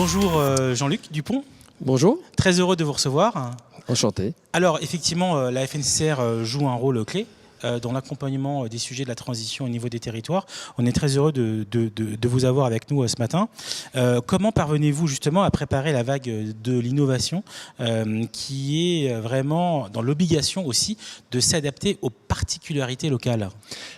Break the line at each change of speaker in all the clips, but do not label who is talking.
Bonjour Jean-Luc Dupont.
Bonjour.
Très heureux de vous recevoir.
Enchanté.
Alors effectivement, la FNCCR joue un rôle clé dans l'accompagnement des sujets de la transition au niveau des territoires. On est très heureux de vous avoir avec nous ce matin. Comment parvenez-vous justement à préparer la vague de l'innovation qui est vraiment dans l'obligation aussi de s'adapter aux particularités locales?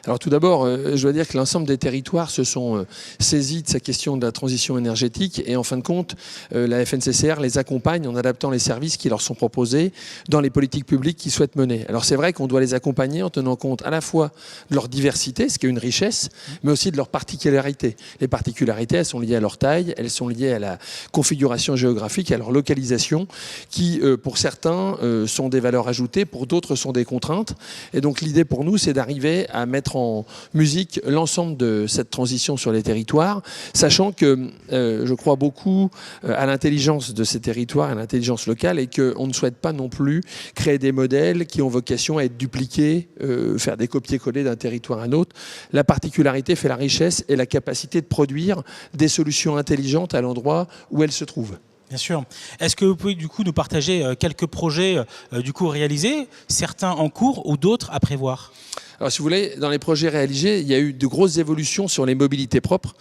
Alors tout d'abord, je dois dire que l'ensemble des territoires se sont saisis de cette question de la transition énergétique et en fin de compte, la FNCCR les accompagne en adaptant les services qui leur sont proposés dans les politiques publiques qu'ils souhaitent mener. Alors c'est vrai qu'on doit les accompagner en tenant compte à la fois de leur diversité, ce qui est une richesse, mais aussi de leurs particularités. Les particularités, elles sont liées à leur taille, elles sont liées à la configuration géographique, à leur localisation, qui pour certains sont des valeurs ajoutées, pour d'autres sont des contraintes. Et donc l'idée pour nous, c'est d'arriver à mettre en musique l'ensemble de cette transition sur les territoires, sachant que je crois beaucoup à l'intelligence de ces territoires, à l'intelligence locale, et qu'on ne souhaite pas non plus créer des modèles qui ont vocation à être dupliqués, faire des copier-coller d'un territoire à un autre. La particularité fait la richesse et la capacité de produire des solutions intelligentes à l'endroit où elles se trouvent.
Bien sûr. Est-ce que vous pouvez du coup nous partager quelques projets du coup réalisés, certains en cours ou d'autres à prévoir?
Alors, si vous voulez, dans les projets réalisés, il y a eu de grosses évolutions sur les mobilités propres.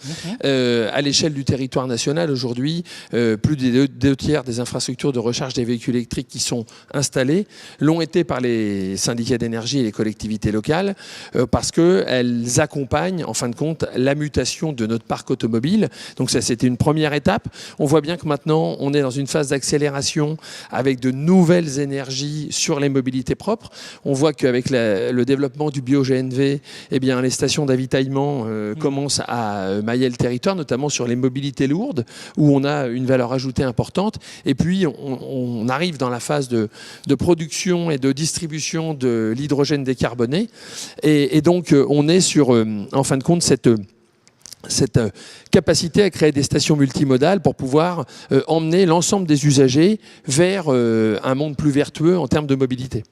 À l'échelle du territoire national, aujourd'hui, plus des deux tiers des infrastructures de recharge des véhicules électriques qui sont installées l'ont été par les syndicats d'énergie et les collectivités locales parce qu'elles accompagnent, en fin de compte, la mutation de notre parc automobile. Donc ça, c'était une première étape. On voit bien que maintenant, on est dans une phase d'accélération avec de nouvelles énergies sur les mobilités propres. On voit qu'avec le développement du bio-GNV, eh bien, les stations d'avitaillement commencent à mailler le territoire, notamment sur les mobilités lourdes, où on a une valeur ajoutée importante. Et puis, on arrive dans la phase de production et de distribution de l'hydrogène décarboné. Et donc, on est sur, en fin de compte, cette capacité à créer des stations multimodales pour pouvoir emmener l'ensemble des usagers vers un monde plus vertueux en termes de mobilité.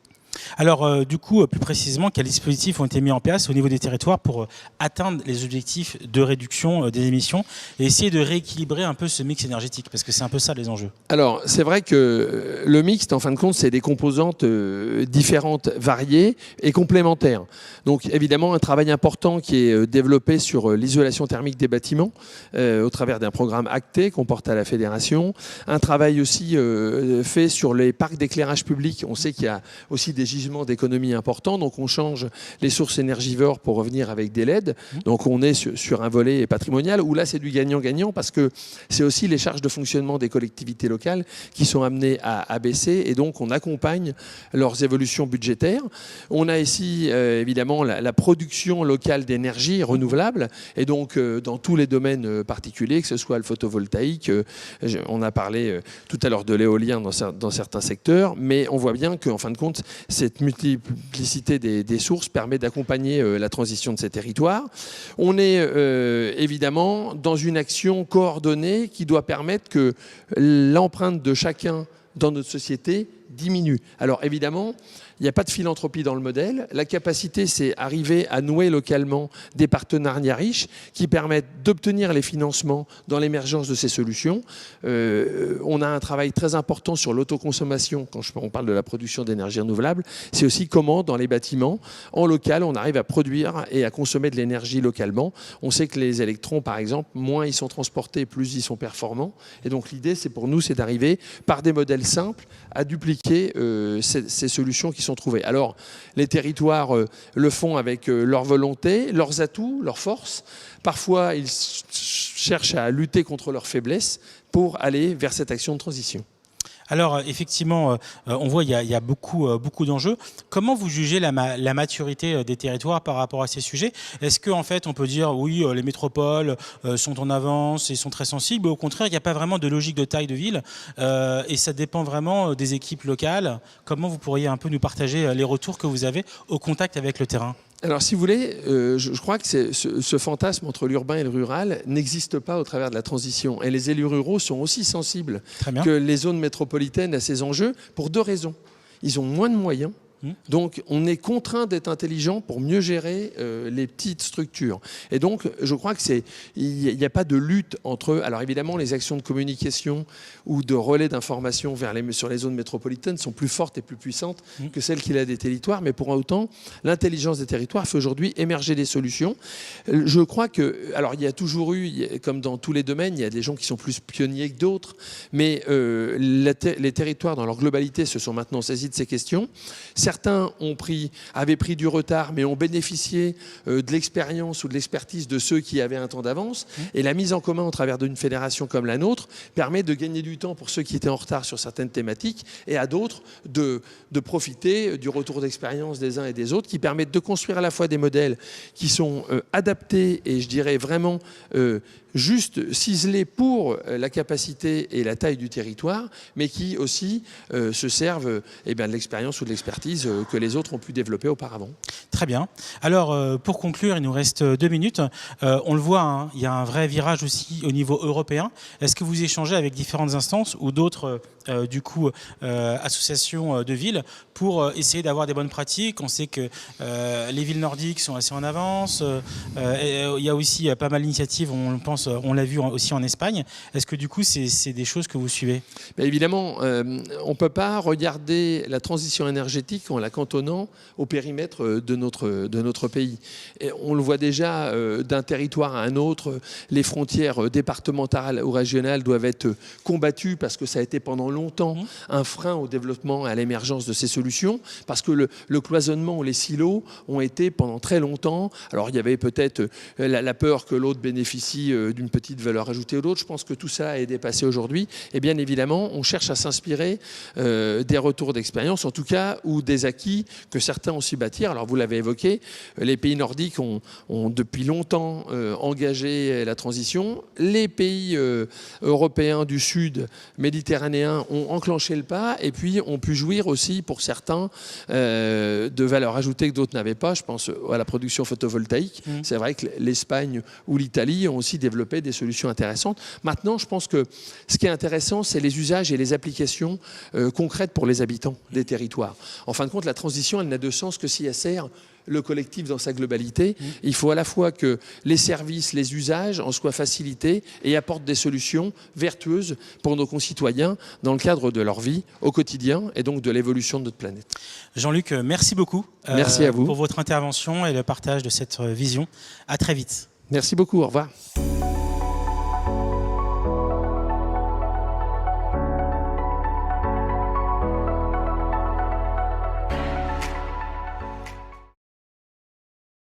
Alors, du coup, plus précisément, quels dispositifs ont été mis en place au niveau des territoires pour atteindre les objectifs de réduction des émissions et essayer de rééquilibrer un peu ce mix énergétique? Parce que c'est un peu ça les enjeux.
Alors, c'est vrai que le mixte, en fin de compte, c'est des composantes différentes, variées et complémentaires. Donc, évidemment, un travail important qui est développé sur l'isolation thermique des bâtiments au travers d'un programme acté qu'on porte à la Fédération. Un travail aussi fait sur les parcs d'éclairage public. On sait qu'il y a aussi des gisements d'économie importants, donc on change les sources énergivores pour revenir avec des LED. Donc on est sur un volet patrimonial où là c'est du gagnant-gagnant parce que c'est aussi les charges de fonctionnement des collectivités locales qui sont amenées à baisser et donc on accompagne leurs évolutions budgétaires. On a ici évidemment la production locale d'énergie renouvelable et donc dans tous les domaines particuliers, que ce soit le photovoltaïque, on a parlé tout à l'heure de l'éolien dans certains secteurs, mais on voit bien qu'en fin de compte, cette multiplicité des sources permet d'accompagner la transition de ces territoires. On est évidemment dans une action coordonnée qui doit permettre que l'empreinte de chacun dans notre société diminue. Alors évidemment, il n'y a pas de philanthropie dans le modèle. La capacité, c'est arriver à nouer localement des partenariats riches qui permettent d'obtenir les financements dans l'émergence de ces solutions. On a un travail très important sur l'autoconsommation quand on parle de la production d'énergie renouvelable. C'est aussi comment, dans les bâtiments, en local, on arrive à produire et à consommer de l'énergie localement. On sait que les électrons, par exemple, moins ils sont transportés, plus ils sont performants. Et donc l'idée, c'est pour nous, c'est d'arriver par des modèles simples à dupliquer ces solutions qui sont trouvées. Alors, les territoires le font avec leur volonté, leurs atouts, leurs forces. Parfois, ils cherchent à lutter contre leurs faiblesses pour aller vers cette action de transition.
Alors effectivement, on voit qu'il y a beaucoup d'enjeux. Comment vous jugez la maturité des territoires par rapport à ces sujets? Est-ce qu'en fait on peut dire oui, les métropoles sont en avance et sont très sensibles, ou au contraire il n'y a pas vraiment de logique de taille de ville et ça dépend vraiment des équipes locales? Comment vous pourriez un peu nous partager les retours que vous avez au contact avec le terrain?
Alors, si vous voulez, je crois que ce fantasme entre l'urbain et le rural n'existe pas au travers de la transition. Et les élus ruraux sont aussi sensibles que les zones métropolitaines à ces enjeux pour deux raisons. Ils ont moins de moyens Donc, on est contraint d'être intelligent pour mieux gérer les petites structures. Et donc, je crois qu'il n'y a pas de lutte entre... Alors, évidemment, les actions de communication ou de relais d'information sur les zones métropolitaines sont plus fortes et plus puissantes que celles qu'il a des territoires. Mais pour autant, l'intelligence des territoires fait aujourd'hui émerger des solutions. Je crois que... Alors, il y a toujours eu, comme dans tous les domaines, il y a des gens qui sont plus pionniers que d'autres. Mais les territoires, dans leur globalité, se sont maintenant saisis de ces questions. Certains avaient pris du retard, mais ont bénéficié de l'expérience ou de l'expertise de ceux qui avaient un temps d'avance. Et la mise en commun au travers d'une fédération comme la nôtre permet de gagner du temps pour ceux qui étaient en retard sur certaines thématiques et à d'autres de profiter du retour d'expérience des uns et des autres qui permettent de construire à la fois des modèles qui sont adaptés et je dirais vraiment juste ciselés pour la capacité et la taille du territoire, mais qui aussi se servent de l'expérience ou de l'expertise que les autres ont pu développer auparavant.
Très bien. Alors, pour conclure, il nous reste 2 minutes. On le voit, hein, il y a un vrai virage aussi au niveau européen. Est-ce que vous échangez avec différentes instances ou d'autres associations de villes pour essayer d'avoir des bonnes pratiques? On sait que les villes nordiques sont assez en avance. Il y a aussi pas mal d'initiatives, on l'a vu aussi en Espagne. Est-ce que du coup, c'est des choses que vous suivez?
Évidemment, on ne peut pas regarder la transition énergétique en la cantonnant au périmètre de notre pays. Et on le voit déjà d'un territoire à un autre, les frontières départementales ou régionales doivent être combattues parce que ça a été pendant longtemps un frein au développement et à l'émergence de ces solutions, parce que le cloisonnement ou les silos ont été pendant très longtemps. Alors il y avait peut-être la peur que l'autre bénéficie d'une petite valeur ajoutée ou d'autre. Je pense que tout ça est dépassé aujourd'hui. Et bien évidemment, on cherche à s'inspirer des retours d'expérience, en tout cas, ou des acquis que certains ont su bâtir. Alors vous l'avez évoqué, les pays nordiques ont depuis longtemps engagé la transition. Les pays européens du Sud, méditerranéens, ont enclenché le pas et puis ont pu jouir aussi pour certains de valeurs ajoutées que d'autres n'avaient pas. Je pense à la production photovoltaïque. C'est vrai que l'Espagne ou l'Italie ont aussi développé des solutions intéressantes. Maintenant, je pense que ce qui est intéressant, c'est les usages et les applications concrètes pour les habitants des territoires. En fin de compte, la transition, elle n'a de sens que si elle sert le collectif dans sa globalité. Il faut à la fois que les services, les usages en soient facilités et apportent des solutions vertueuses pour nos concitoyens dans le cadre de leur vie au quotidien et donc de l'évolution de notre planète.
Jean-Luc, merci beaucoup
merci à vous
pour votre intervention et le partage de cette vision. À très vite.
Merci beaucoup, au revoir.